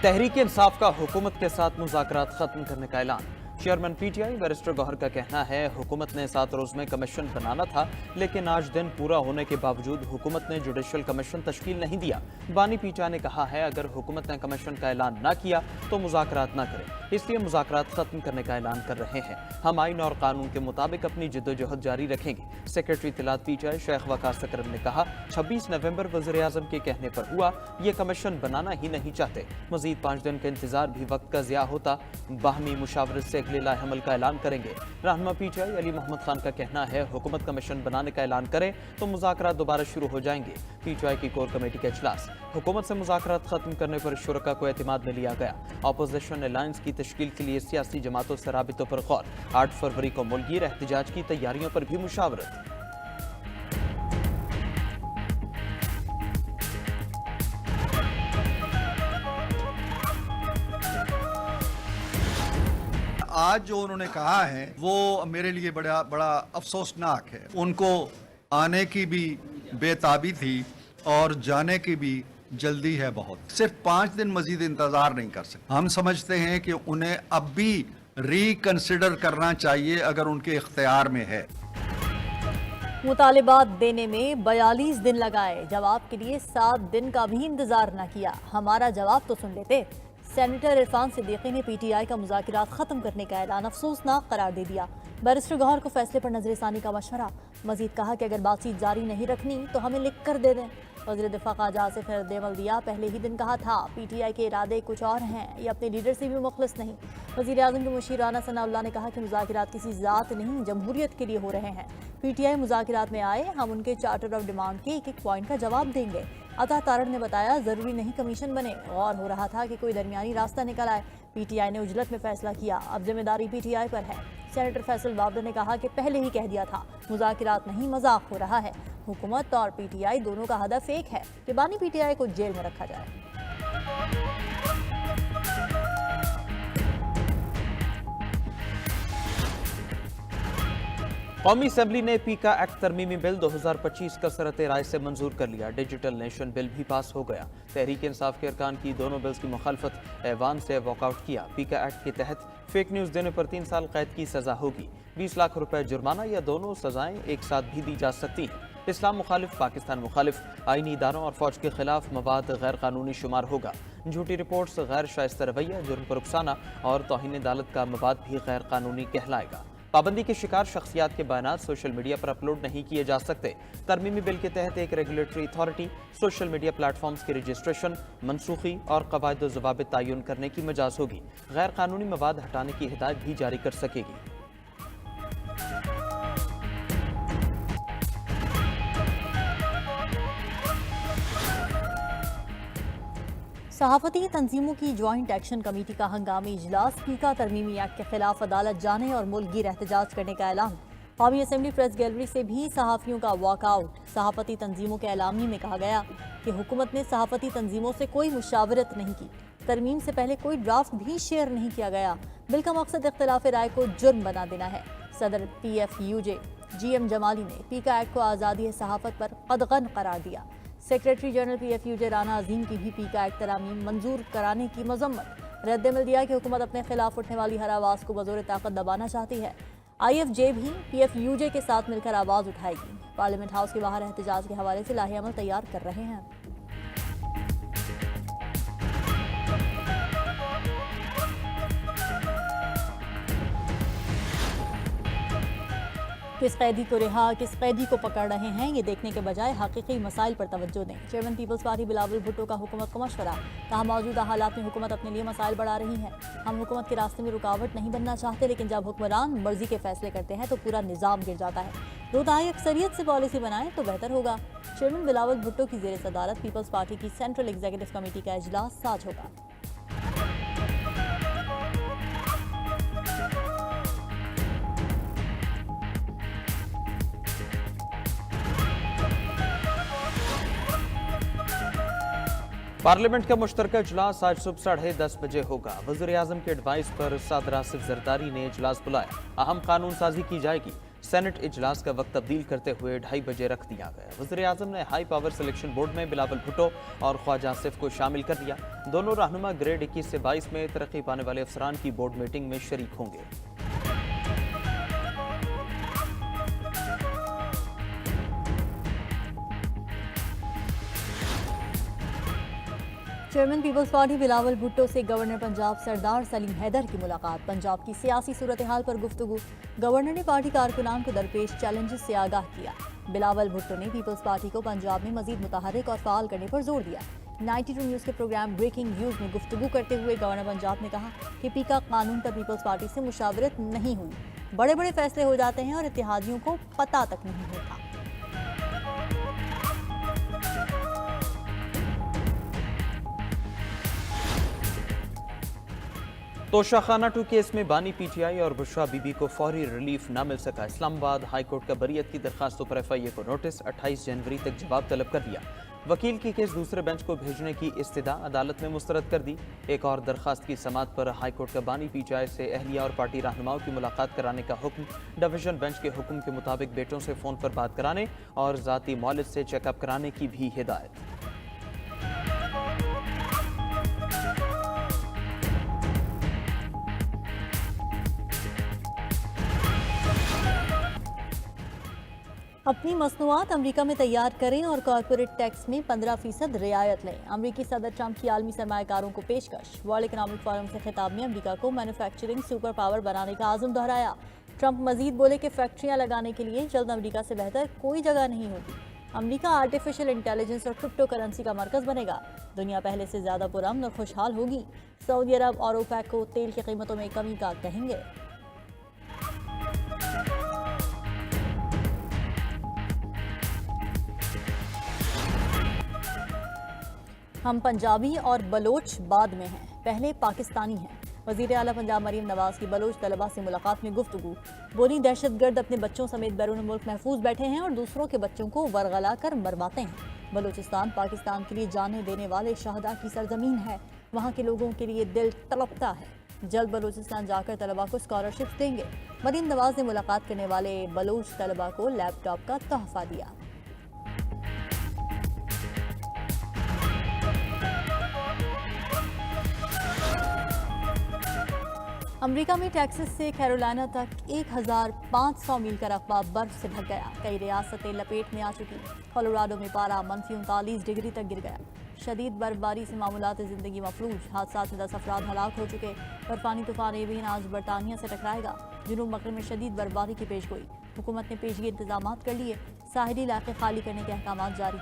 तहरीक इंसाफ का हुकूमत के साथ मुज़ाकरात खत्म करने का ऐलान। चेयरमैन पीटीआई बैरिस्टर गौहर का कहना है, हुकूमत ने 7 रोज में कमीशन बनाना था, लेकिन आज दिन पूरा होने के बावजूद हुकूमत ने जुडिशल कमीशन तश्कील नहीं दिया। बानी पीटीआई ने कहा है, अगर हुकूमत ने कमीशन का ऐलान न किया तो मुज़ाकरात न करें, इसलिए मुज़ाकरात खत्म करने का ऐलान कर रहे हैं। हम आइन और कानून के मुताबिक अपनी जिद्दोजहद जारी रखेंगे। सेक्रेटरी इत्तलात पीटीआई शेख वकार सकरम ने कहा, 26 नवंबर वज़ीर आज़म के कहने पर हुआ, ये कमीशन बनाना ही नहीं चाहते। मजीद 5 दिन का इंतजार भी वक्त का ज़िया होता। बाहमी मुशावरत से अगले लाएहमल का ऐलान करेंगे। रहनुमा पीटीआई अली मोहम्मद खान का कहना है, हुकूमत कमीशन बनाने का ऐलान करे तो मुज़ाकरात दोबारा शुरू हो जाएंगे। पीटीआई की कोर कमेटी का इजलास। हुकूमत से मुज़ाकरात खत्म करने पर शुरका को एतमाद में लिया गया। अपोजिशन अलायंस की तश्कील के लिए सियासी जमातों से राबितों पर गौर। 8 फरवरी को मुल्कीर एहतजाज की तैयारियों पर भी मुशावरत। आज जो उन्होंने कहा है वो मेरे लिए बड़ा बड़ा अफसोसनाक है। उनको आने की भी बेताबी थी और जाने की भी जल्दी है बहुत। सिर्फ 5 दिन मजीद इंतजार नहीं कर सकते। हम समझते हैं कि उन्हें अब भी रिकंसिडर करना चाहिए अगर उनके इख्तियार में है। मुतालिबात देने में 42 दिन लगाए, जवाब के लिए 7 दिन का भी इंतजार न किया। हमारा जवाब तो सुन लेते। सेनेटर इरफान सिद्दीकी ने पीटीआई का मुज़ाकरात खत्म करने का ऐलान अफसोसनाक करार दे दिया। बैरिस्टर गौहर को फैसले पर नजरसानी का मशवरा। मजीद कहा कि अगर बातचीत जारी नहीं रखनी तो हमें लिख कर दे दें। वज़ीर दिफा ख़ाजा आसिफ अहमद दिया पहले ही दिन कहा था, पीटीआई के इरादे कुछ और हैं, ये अपने लीडर से भी मुखलिस नहीं। वज़ीर आज़म के मुशीर राना सनाउल्लाह ने कहा कि मुज़ाकरात किसी ज़ात नहीं, जमहूरियत के लिए हो रहे हैं। पीटीआई मुज़ाकरात में आए, हम उनके चार्टर ऑफ डिमांड के एक पॉइंट का जवाब देंगे। अता तारड़ ने बताया, जरूरी नहीं कमीशन बने, और हो रहा था कि कोई दरमियानी रास्ता निकल आए। पीटीआई ने उजलत में फैसला किया, अब जिम्मेदारी पीटीआई पर है। सेनेटर फैसल बाबर ने कहा कि पहले ही कह दिया था, मुज़ाकरात नहीं, मजाक हो रहा है। हुकूमत और पीटीआई दोनों का हदफ एक है कि बानी पीटीआई को जेल में रखा जाए। कौमी असम्बली ने पीका एक्ट तरमीमी बिल 2025 कसरत राय से मंजूर कर लिया। डिजिटल नेशन बिल भी पास हो गया। तहरीक इंसाफ के अरकान की दोनों बिल्स की मुखालफत ऐवान से वॉकआउट किया। पीका एक्ट के तहत फेक न्यूज़ देने पर 3 साल कैद की सजा होगी, 20 लाख रुपए जुर्माना या दोनों सजाएं एक साथ भी दी जा सकती हैं। इस्लाम मुखालिफ, पाकिस्तान मुखालिफ, आईनी इदारों और फौज के खिलाफ मवाद गैर कानूनी शुमार होगा। झूठी रिपोर्ट्स, गैर शाइस्ता रवैया, जुर्म पर उकसाना और तौहीन अदालत का मवाद भी गैर कानूनी कहलाएगा। पाबंदी के शिकार शख्सियात के बयानात सोशल मीडिया पर अपलोड नहीं किए जा सकते। तरमीमी बिल के तहत एक regulatory authority social media platforms की रजिस्ट्रेशन, मनसूखी और कवायद ज़वाबित तयन करने की मजाज होगी। गैर कानूनी मवाद हटाने की हिदायत भी जारी कर सकेगी। सहाफती तंजीमों की ज्वाइंट एक्शन कमेटी का हंगामी इजलास। पीका तरमीमी एक्ट के खिलाफ अदालत जाने और मुल्कगीर एहतजाज करने का ऐलान। कौमी असम्बली प्रेस गैलरी से भी सहाफ़ियों का वॉकआउट। सहाफती तंजीमों के ऐलामी में कहा गया कि हुकूमत ने सहाफती तंजीमों से कोई मुशावरत नहीं की। तरमीम से पहले कोई ड्राफ्ट भी शेयर नहीं किया गया। बिल का मकसद इख्तिलाफ राय को जुर्म बना देना है। सदर PFUJ GM जमाली ने पीका एक्ट को आज़ादी सहाफत पर कदगन करार दिया। सेक्रेटरी जनरल PFUJ राना अजीम की भी पीका एक्ट तरामीम मंजूर कराने की मजम्मत। रद्द-ए-अमल दिया कि हुकूमत अपने खिलाफ उठने वाली हर आवाज़ को बज़ोर ताकत दबाना चाहती है। IFJ भी PFUJ के साथ मिलकर आवाज़ उठाएगी। पार्लियामेंट हाउस के बाहर एहतजाज के हवाले से लाहे अमल तैयार कर रहे हैं। किस कैदी को रिहा, किस कैदी को पकड़ रहे हैं, ये देखने के बजाय हकीकी मसाइल पर तवज्जो दें। Chairman peoples party Bilawal Bhutto का हुकूमत को मशवरा। कहा, मौजूदा हालात में हुकूमत अपने लिए मसाइल बढ़ा रही है। हम हुकूमत के रास्ते में रुकावट नहीं बनना चाहते, लेकिन जब हुक्मरान मर्जी के फैसले करते हैं तो पूरा निज़ाम गिर जाता है। 2/3 अक्सरियत से पॉलिसी बनाएं तो बेहतर होगा। चेयरमैन बिलावल भुट्टो की ज़ेर सदारत पीपल्स पार्टी की सेंट्रल एग्जीक्यूटिव कमेटी का इजलास आज होगा। पार्लियामेंट का मुश्तरका इजलास आज सुबह 10:30 बजे होगा। वज़ीर आज़म के एडवाइस पर सदर आसिफ जरदारी ने इजलास बुलाया। अहम कानून साजी की जाएगी। सेनेट इजलास का वक्त तब्दील करते हुए 2:30 बजे रख दिया गया। वज़ीर-ए-आज़म ने हाई पावर सिलेक्शन बोर्ड में बिलावल भुट्टो और ख्वाजा आसिफ को शामिल कर दिया। दोनों रहनुमा ग्रेड 21 से 22 में तरक्की पाने वाले अफसरान की बोर्ड मीटिंग में शरीक होंगे। Chairman peoples party Bilawal Bhutto से गवर्नर पंजाब सरदार सलीम हैदर की मुलाकात। पंजाब की सियासी सूरत हाल पर गुफ्तगू। गवर्नर ने पार्टी कारकुनान को दरपेश चैलेंजेस से आगाह किया। बिलावल भुट्टो ने पीपल्स पार्टी को पंजाब में मजीद मुतहर्रिक और फाल करने पर जोर दिया। 92 न्यूज़ के प्रोग्राम ब्रेकिंग न्यूज़ में गुफ्तगू करते हुए गवर्नर पंजाब ने कहा कि पीका कानून पर पीपल्स पार्टी से मुशावरत नहीं हुई। बड़े बड़े फैसले हो जाते हैं और इत्तेहादियों को पता तक नहीं होता। तोशाखाना 2 केस में बानी पीटीआई और बुशरा बीबी को फौरी रिलीफ न मिल सका। इस्लामाबाद हाई कोर्ट का बरियत की दरखास्तों पर एफआईए को नोटिस। 28 जनवरी तक जवाब तलब कर दिया। वकील की केस दूसरे बेंच को भेजने की इस्तदा अदालत ने मुस्तरद कर दी। एक और दरखास्त की समाअत पर हाई कोर्ट का बानी पीटीआई से अहलिया और पार्टी रहनुमाओं की मुलाकात कराने का हुक्म। डिवीजन बेंच के हुक्म के मुताबिक बेटों से फोन पर बात कराने और जाती मौलिद से चेकअप कराने की भी हिदायत। अपनी मसनूआत अमरीका में तैयार करें और कॉरपोरेट टैक्स में 15% रियायत लें। अमरीकी सदर ट्रंप की आलमी सरमायाकारों को पेशकश। वर्ल्ड इकनॉमिक फोरम के खिताब में अमरीका को मैन्युफैक्चरिंग सुपर पावर बनाने का आज़म दोहराया। ट्रंप मजीद बोले कि फैक्ट्रियां लगाने के लिए जल्द अमरीका से बेहतर कोई जगह नहीं होगी। अमरीका आर्टिफिशियल इंटेलिजेंस और क्रिप्टो करेंसी का मरकज़ बनेगा। दुनिया पहले से ज़्यादा पुरअमन और खुशहाल होगी। सऊदी अरब और ओपेक को तेल की कीमतों में कमी का कहेंगे। हम पंजाबी और बलोच बाद में हैं, पहले पाकिस्तानी हैं। वज़ीर आला पंजाब मरीम नवाज की बलोच तलबा से मुलाकात में गुफ्तगू। बोली दहशतगर्द अपने बच्चों समेत बैरून मुल्क महफूज बैठे हैं और दूसरों के बच्चों को वरगला कर मरवाते हैं। बलोचिस्तान पाकिस्तान के लिए जाने देने वाले शहदा की सरजमीन है। वहाँ के लोगों के लिए दिल तड़पता है। जल्द बलोचिस्तान जाकर तलबा को स्कॉलरशिप देंगे। मरीम नवाज ने मुलाकात करने वाले बलोच तलबा को लैपटॉप का तोहफा दिया। अमेरिका में टेक्सास से कैरोलिना तक 1500 मील का रकबा बर्फ से ढक गया। कई रियासतें लपेट में आ चुकी। कोलोराडो में पारा -39 डिग्री तक गिर गया। शदीद बर्फबारी से मामूलात ज़िंदगी मफलूज। हादसा में 10 अफराद हलाक हो चुके। बर्फानी तूफान एविन आज बरतानिया से टकराएगा। जुनूब मगरिब में शदीद बर्फबारी की पेशगोई। हुकूमत ने पेशगी इंतजाम कर लिए। साहिली इलाके खाली करने के अहकाम जारी।